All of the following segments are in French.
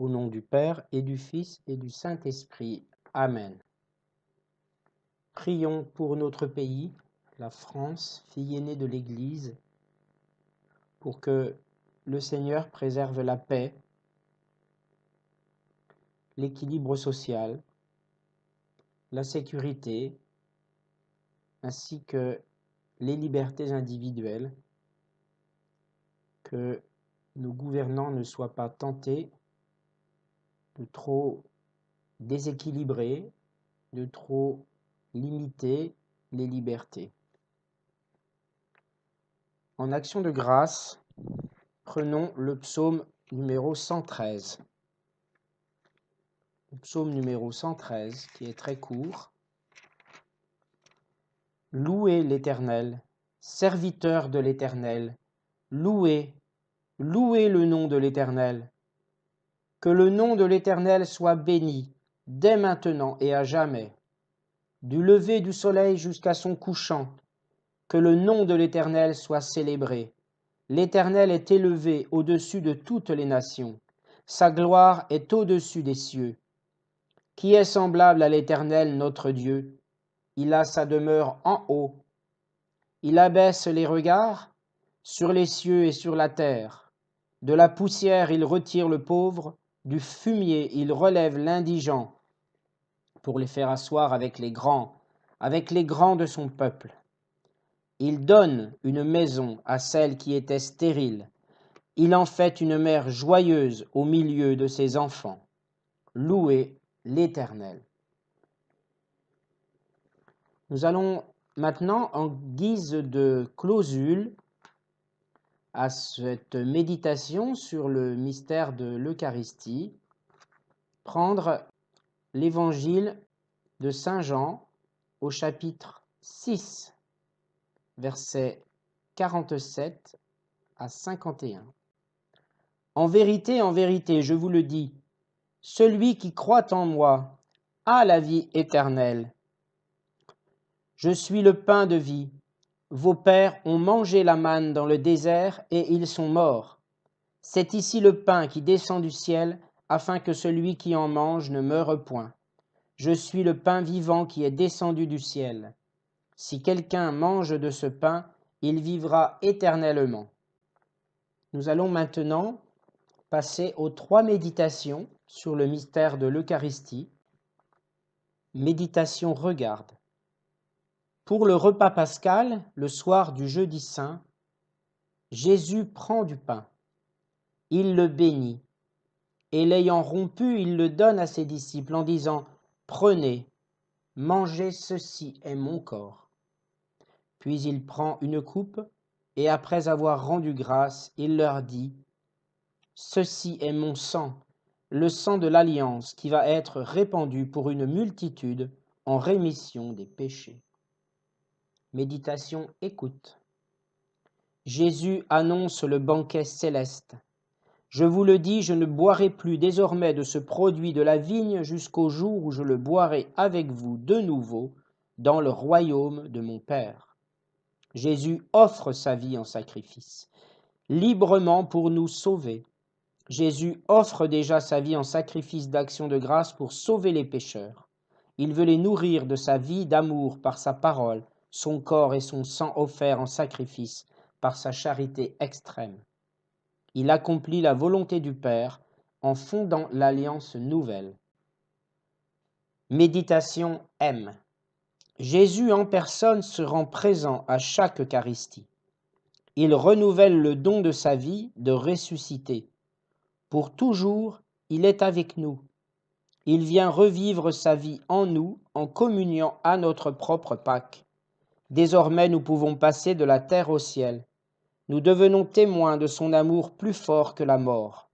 Au nom du Père et du Fils et du Saint-Esprit. Amen. Prions pour notre pays, la France, fille aînée de l'Église, pour que le Seigneur préserve la paix, l'équilibre social, la sécurité, ainsi que les libertés individuelles, que nos gouvernants ne soient pas tentés de trop déséquilibrer, de trop limiter les libertés. En action de grâce, prenons le psaume numéro 113. Le psaume numéro 113, qui est très court. Louez l'Éternel, serviteur de l'Éternel, louez, louez le nom de l'Éternel. Que le nom de l'Éternel soit béni, dès maintenant et à jamais. Du lever du soleil jusqu'à son couchant, que le nom de l'Éternel soit célébré. L'Éternel est élevé au-dessus de toutes les nations. Sa gloire est au-dessus des cieux. Qui est semblable à l'Éternel notre Dieu? Il a sa demeure en haut. Il abaisse les regards sur les cieux et sur la terre. De la poussière il retire le pauvre, du fumier il relève l'indigent, pour les faire asseoir avec les grands de son peuple. Il donne une maison à celle qui était stérile. Il en fait une mère joyeuse au milieu de ses enfants. Louez l'Éternel. Nous allons maintenant, en guise de clausule à cette méditation sur le mystère de l'Eucharistie, prendre l'évangile de Saint Jean au chapitre 6, versets 47 à 51. En vérité, je vous le dis, celui qui croit en moi a la vie éternelle. Je suis le pain de vie. Vos pères ont mangé la manne dans le désert et ils sont morts. C'est ici le pain qui descend du ciel, afin que celui qui en mange ne meure point. Je suis le pain vivant qui est descendu du ciel. Si quelqu'un mange de ce pain, il vivra éternellement. Nous allons maintenant passer aux 3 méditations sur le mystère de l'Eucharistie. Méditation regarde. Pour le repas pascal, le soir du jeudi saint, Jésus prend du pain. Il le bénit, et l'ayant rompu, il le donne à ses disciples en disant « Prenez, mangez, ceci est mon corps. » Puis il prend une coupe, et après avoir rendu grâce, il leur dit « Ceci est mon sang, le sang de l'alliance qui va être répandu pour une multitude en rémission des péchés. » Méditation écoute. Jésus annonce le banquet céleste. Je vous le dis, je ne boirai plus désormais de ce produit de la vigne jusqu'au jour où je le boirai avec vous de nouveau dans le royaume de mon Père. Jésus offre sa vie en sacrifice, librement pour nous sauver. Jésus offre déjà sa vie en sacrifice d'action de grâce pour sauver les pécheurs. Il veut les nourrir de sa vie d'amour par sa parole, son corps et son sang offerts en sacrifice par sa charité extrême. Il accomplit la volonté du Père en fondant l'alliance nouvelle. Méditation M. Jésus en personne se rend présent à chaque Eucharistie. Il renouvelle le don de sa vie de ressusciter. Pour toujours, il est avec nous. Il vient revivre sa vie en nous en communiant à notre propre Pâque. Désormais, nous pouvons passer de la terre au ciel. Nous devenons témoins de son amour plus fort que la mort.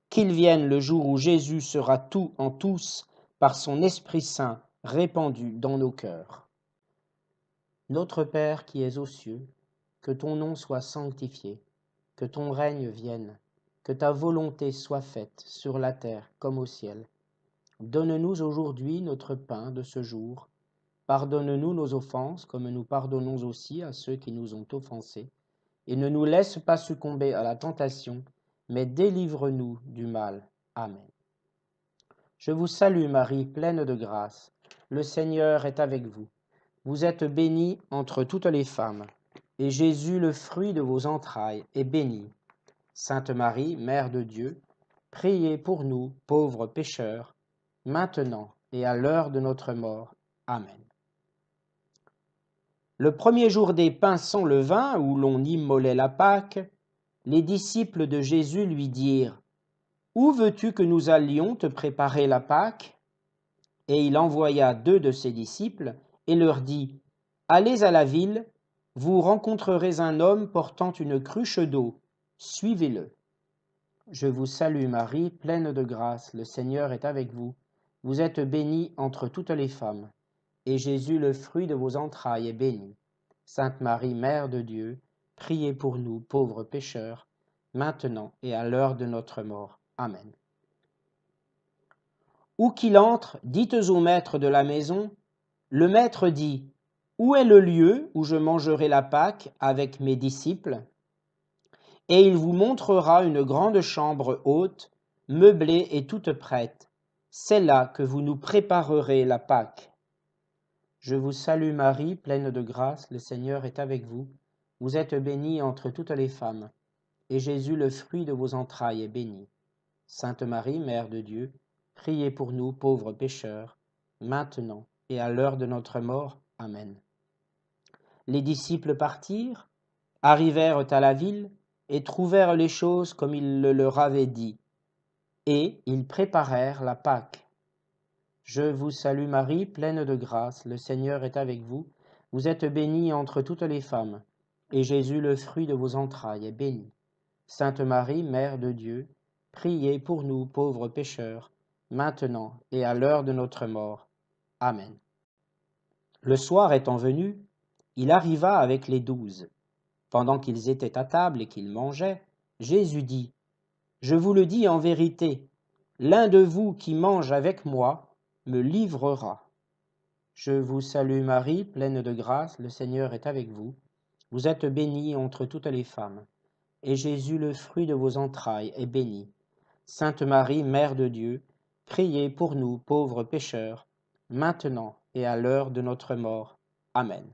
Qu'il vienne le jour où Jésus sera tout en tous par son Esprit Saint répandu dans nos cœurs. Notre Père qui es aux cieux, que ton nom soit sanctifié, que ton règne vienne, que ta volonté soit faite sur la terre comme au ciel. Donne-nous aujourd'hui notre pain de ce jour. Pardonne-nous nos offenses comme nous pardonnons aussi à ceux qui nous ont offensés. Et ne nous laisse pas succomber à la tentation, mais délivre-nous du mal. Amen. Je vous salue Marie, pleine de grâce. Le Seigneur est avec vous. Vous êtes bénie entre toutes les femmes, et Jésus, le fruit de vos entrailles, est béni. Sainte Marie, Mère de Dieu, priez pour nous, pauvres pécheurs, maintenant et à l'heure de notre mort. Amen. Le premier jour des pains sans levain, où l'on immolait la Pâque, les disciples de Jésus lui dirent : « Où veux-tu que nous allions te préparer la Pâque ? » Et il envoya 2 de ses disciples et leur dit : « Allez à la ville, vous rencontrerez un homme portant une cruche d'eau, suivez-le. Je vous salue Marie, pleine de grâce, le Seigneur est avec vous. Vous êtes bénie entre toutes les femmes, et Jésus, le fruit de vos entrailles, est béni. Sainte Marie, Mère de Dieu, priez pour nous, pauvres pécheurs, maintenant et à l'heure de notre mort. Amen. Où qu'il entre, dites au maître de la maison : le maître dit : où est le lieu où je mangerai la Pâque avec mes disciples ? Et il vous montrera une grande chambre haute, meublée et toute prête. C'est là que vous nous préparerez la Pâque. Je vous salue Marie, pleine de grâce, le Seigneur est avec vous. Vous êtes bénie entre toutes les femmes, et Jésus, le fruit de vos entrailles, est béni. Sainte Marie, Mère de Dieu, priez pour nous, pauvres pécheurs, maintenant et à l'heure de notre mort. Amen. Les disciples partirent, arrivèrent à la ville, et trouvèrent les choses comme il le leur avait dit. Et ils préparèrent la Pâque. Je vous salue Marie, pleine de grâce, le Seigneur est avec vous. Vous êtes bénie entre toutes les femmes, et Jésus, le fruit de vos entrailles, est béni. Sainte Marie, Mère de Dieu, priez pour nous pauvres pécheurs, maintenant et à l'heure de notre mort. Amen. Le soir étant venu, il arriva avec les 12. Pendant qu'ils étaient à table et qu'ils mangeaient, Jésus dit : « Je vous le dis en vérité, l'un de vous qui mange avec moi me livrera. Je vous salue Marie, pleine de grâce, le Seigneur est avec vous. Vous êtes bénie entre toutes les femmes, et Jésus, le fruit de vos entrailles, est béni. Sainte Marie, Mère de Dieu, priez pour nous pauvres pécheurs, maintenant et à l'heure de notre mort. Amen. »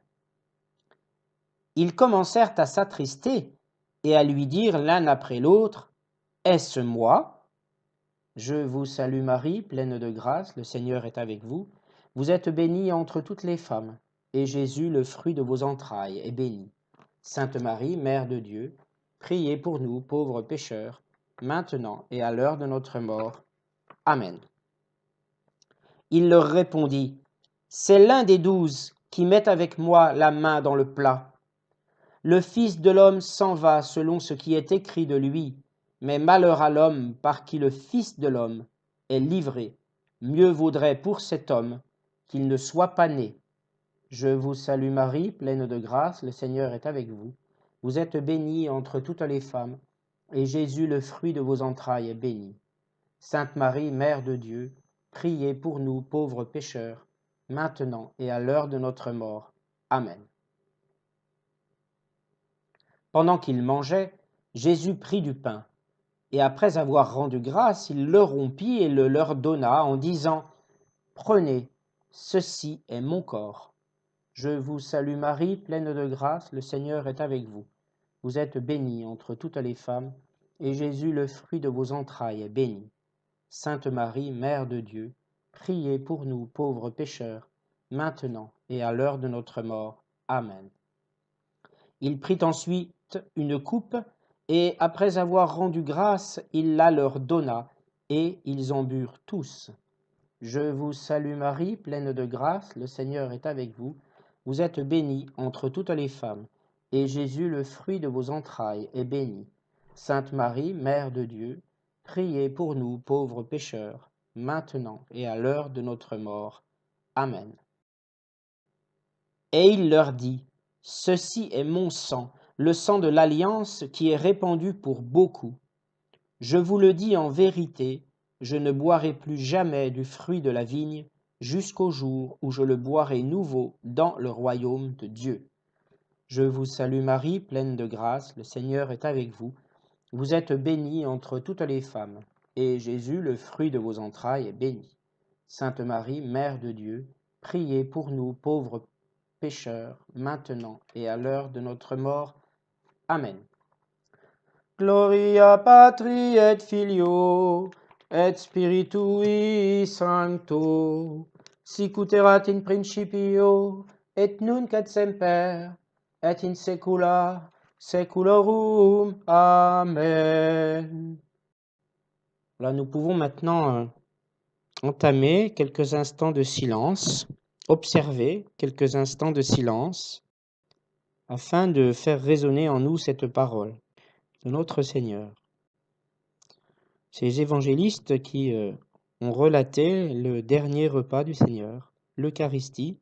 Ils commencèrent à s'attrister et à lui dire l'un après l'autre : « Est-ce moi ? Je vous salue Marie, pleine de grâce, le Seigneur est avec vous. Vous êtes bénie entre toutes les femmes, et Jésus, le fruit de vos entrailles, est béni. Sainte Marie, Mère de Dieu, priez pour nous, pauvres pécheurs, maintenant et à l'heure de notre mort. Amen. » Il leur répondit : « C'est l'un des 12 qui met avec moi la main dans le plat. Le Fils de l'homme s'en va selon ce qui est écrit de lui, mais malheur à l'homme par qui le Fils de l'homme est livré. Mieux vaudrait pour cet homme qu'il ne soit pas né. Je vous salue Marie, pleine de grâce, le Seigneur est avec vous. Vous êtes bénie entre toutes les femmes, et Jésus, le fruit de vos entrailles, est béni. Sainte Marie, Mère de Dieu, priez pour nous pauvres pécheurs, maintenant et à l'heure de notre mort. Amen. » Pendant qu'ils mangeaient, Jésus prit du pain, et après avoir rendu grâce, il le rompit et le leur donna en disant : « Prenez, ceci est mon corps. Je vous salue Marie, pleine de grâce, le Seigneur est avec vous. Vous êtes bénie entre toutes les femmes, et Jésus, le fruit de vos entrailles, est béni. Sainte Marie, Mère de Dieu, priez pour nous pauvres pécheurs, maintenant et à l'heure de notre mort. Amen. » Il prit ensuite une coupe, et après avoir rendu grâce, il la leur donna, et ils en burent tous. Je vous salue Marie, pleine de grâce, le Seigneur est avec vous. Vous êtes bénie entre toutes les femmes, et Jésus, le fruit de vos entrailles, est béni. Sainte Marie, Mère de Dieu, priez pour nous pauvres pécheurs, maintenant et à l'heure de notre mort. Amen. Et il leur dit : « Ceci est mon sang, le sang de l'alliance qui est répandu pour beaucoup. Je vous le dis en vérité, je ne boirai plus jamais du fruit de la vigne jusqu'au jour où je le boirai nouveau dans le royaume de Dieu. Je vous salue Marie, pleine de grâce, le Seigneur est avec vous. Vous êtes bénie entre toutes les femmes, et Jésus, le fruit de vos entrailles, est béni. Sainte Marie, Mère de Dieu, priez pour nous pauvres pécheurs, maintenant et à l'heure de notre mort. Amen. Gloria Patri et Filio et Spiritui Sancto, sic ut erat in principio et nunc et semper et in saecula saeculorum. Amen. Là, nous pouvons maintenant entamer quelques instants de silence, observer quelques instants de silence, afin de faire résonner en nous cette parole de notre Seigneur. Ces évangélistes qui ont relaté le dernier repas du Seigneur, l'Eucharistie,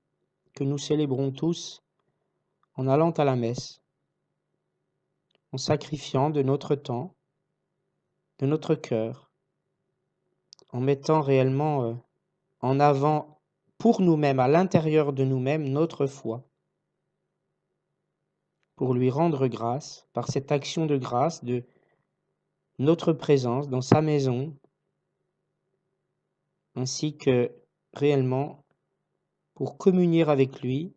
que nous célébrons tous en allant à la messe, en sacrifiant de notre temps, de notre cœur, en mettant réellement en avant pour nous-mêmes, à l'intérieur de nous-mêmes, notre foi, pour lui rendre grâce par cette action de grâce de notre présence dans sa maison, ainsi que réellement pour communier avec lui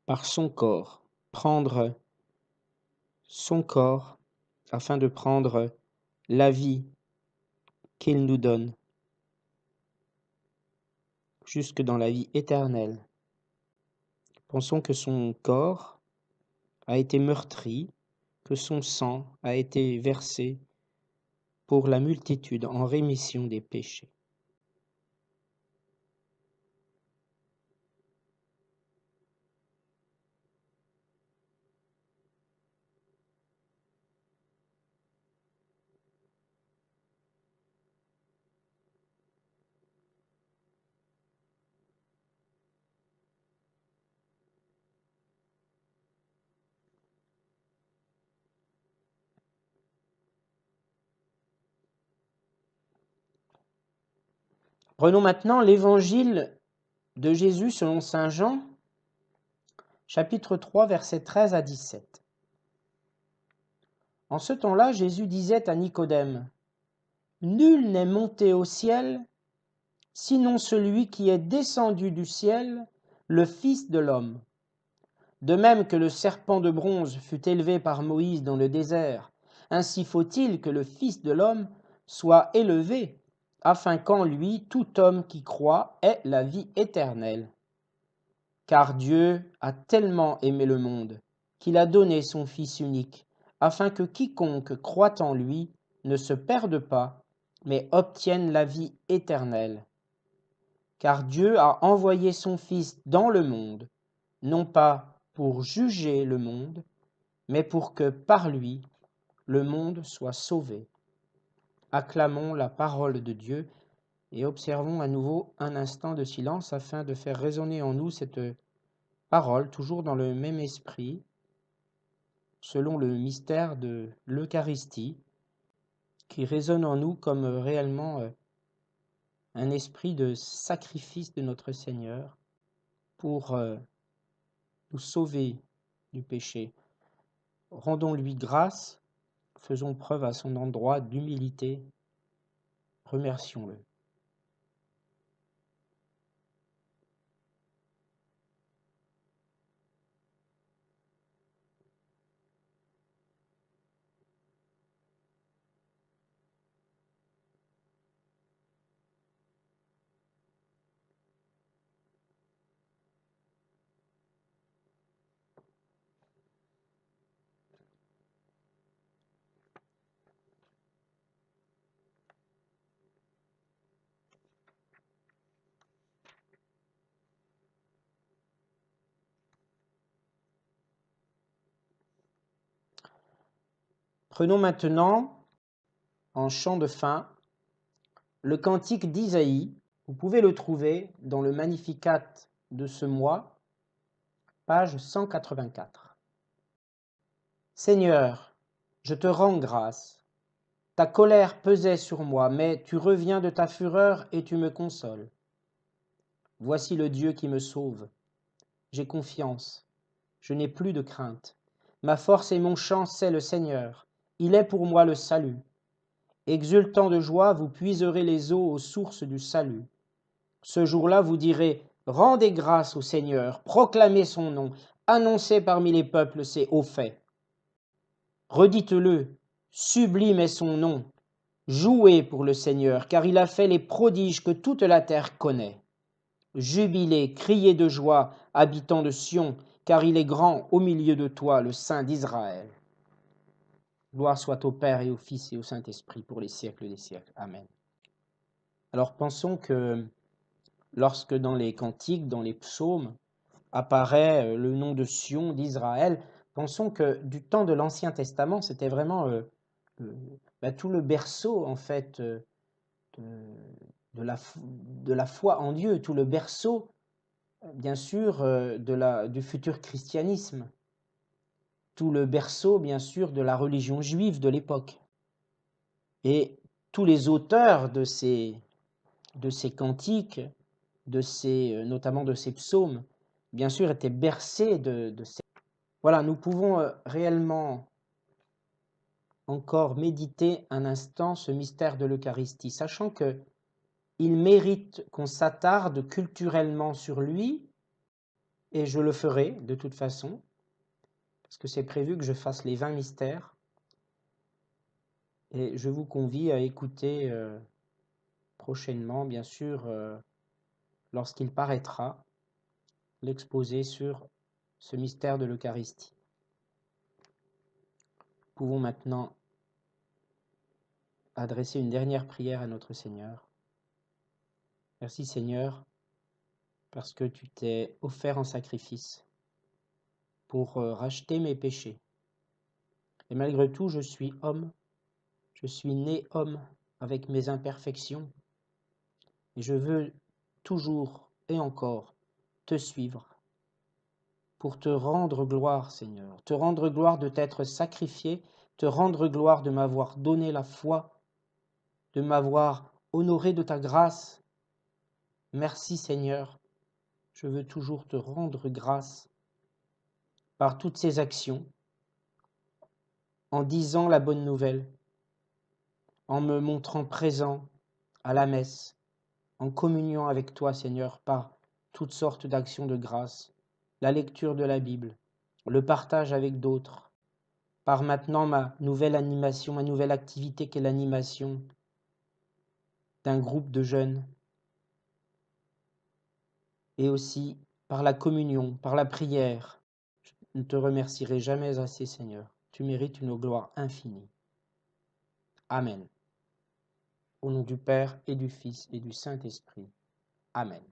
par son corps, prendre son corps afin de prendre la vie qu'il nous donne, jusque dans la vie éternelle. Pensons que son corps a été meurtri, que son sang a été versé pour la multitude en rémission des péchés. Prenons maintenant l'évangile de Jésus selon saint Jean, chapitre 3, versets 13 à 17. En ce temps-là, Jésus disait à Nicodème, « Nul n'est monté au ciel, sinon celui qui est descendu du ciel, le Fils de l'homme. De même que le serpent de bronze fut élevé par Moïse dans le désert, ainsi faut-il que le Fils de l'homme soit élevé, afin qu'en lui tout homme qui croit ait la vie éternelle. Car Dieu a tellement aimé le monde, qu'il a donné son Fils unique, afin que quiconque croit en lui ne se perde pas, mais obtienne la vie éternelle. Car Dieu a envoyé son Fils dans le monde, non pas pour juger le monde, mais pour que par lui, le monde soit sauvé. » Acclamons la parole de Dieu et observons à nouveau un instant de silence afin de faire résonner en nous cette parole, toujours dans le même esprit, selon le mystère de l'Eucharistie, qui résonne en nous comme réellement un esprit de sacrifice de notre Seigneur pour nous sauver du péché. Rendons-lui grâce, faisons preuve à son endroit d'humilité, remercions-le. Prenons maintenant, en chant de fin, le cantique d'Isaïe. Vous pouvez le trouver dans le Magnificat de ce mois, page 184. Seigneur, je te rends grâce. Ta colère pesait sur moi, mais tu reviens de ta fureur et tu me consoles. Voici le Dieu qui me sauve. J'ai confiance, je n'ai plus de crainte. Ma force et mon chant, c'est le Seigneur, Il est pour moi le salut. Exultant de joie, vous puiserez les eaux aux sources du salut. Ce jour-là, vous direz, rendez grâce au Seigneur, proclamez son nom, annoncez parmi les peuples ses hauts faits. Redites-le, sublime est son nom, jouez pour le Seigneur, car il a fait les prodiges que toute la terre connaît. Jubilez, criez de joie, habitants de Sion, car il est grand au milieu de toi, le Saint d'Israël. Gloire soit au Père et au Fils et au Saint-Esprit pour les siècles des siècles. Amen. Alors pensons que lorsque dans les cantiques, dans les psaumes, apparaît le nom de Sion, d'Israël, pensons que du temps de l'Ancien Testament, c'était vraiment tout le berceau en fait de la foi en Dieu, tout le berceau bien sûr du futur christianisme, tout le berceau bien sûr de la religion juive de l'époque. Et tous les auteurs de ces cantiques, notamment de ces psaumes, bien sûr étaient bercés de ces... Voilà, nous pouvons réellement encore méditer un instant ce mystère de l'Eucharistie, sachant que il mérite qu'on s'attarde culturellement sur lui, et je le ferai de toute façon, parce que c'est prévu que je fasse les 20 mystères, et je vous convie à écouter prochainement, bien sûr, lorsqu'il paraîtra, l'exposé sur ce mystère de l'Eucharistie. Nous pouvons maintenant adresser une dernière prière à notre Seigneur. Merci Seigneur, parce que tu t'es offert en sacrifice pour racheter mes péchés. Et malgré tout, je suis homme, je suis né homme avec mes imperfections, et je veux toujours et encore te suivre pour te rendre gloire, Seigneur, te rendre gloire de t'être sacrifié, te rendre gloire de m'avoir donné la foi, de m'avoir honoré de ta grâce. Merci, Seigneur, je veux toujours te rendre grâce par toutes ces actions, en disant la bonne nouvelle, en me montrant présent à la messe, en communion avec toi, Seigneur, par toutes sortes d'actions de grâce, la lecture de la Bible, le partage avec d'autres, par maintenant ma nouvelle animation, ma nouvelle activité qu'est l'animation d'un groupe de jeunes, et aussi par la communion, par la prière. Je ne te remercierai jamais assez, Seigneur. Tu mérites une gloire infinie. Amen. Au nom du Père et du Fils et du Saint-Esprit. Amen.